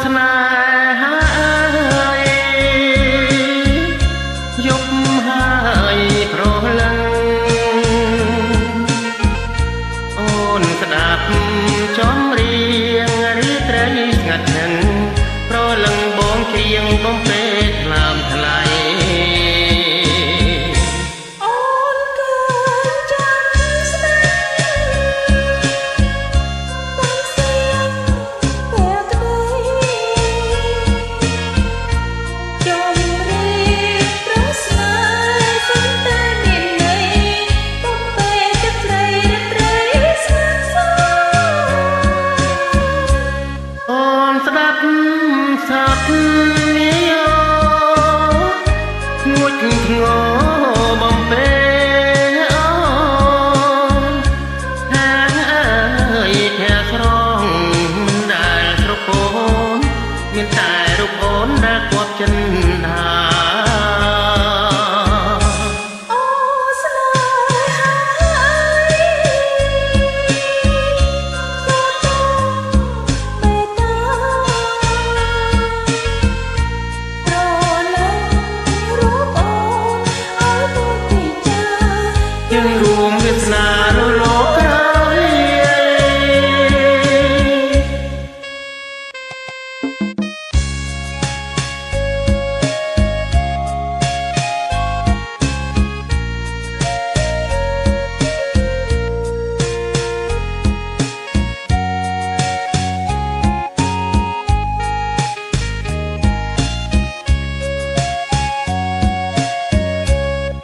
ស្នេហាយប់ហើយប្រលឹងអូនស្ដាប់ចំរៀងរីត្រីស្ងាត់នឹងប្រលឹងបងច្រៀងបំពេថ្លើមថ្លៃស្ដាប់សត្វនិយោងួចងោបំពេអូនហាងអើយแค่ស្រងមិនដែលស្រពោនមានតែរូបអូនដែលគាប់ចិនថារួមវាសនារលកក្រោយ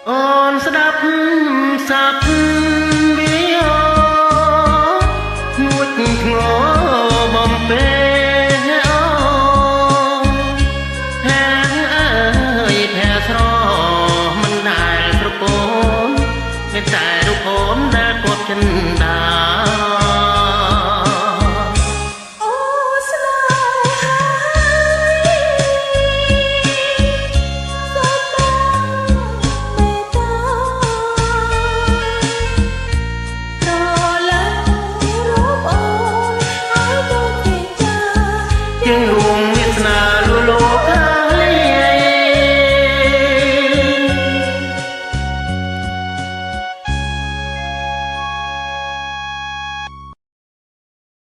អូនស្ដាប់សត្វវាងួចងោបំពេ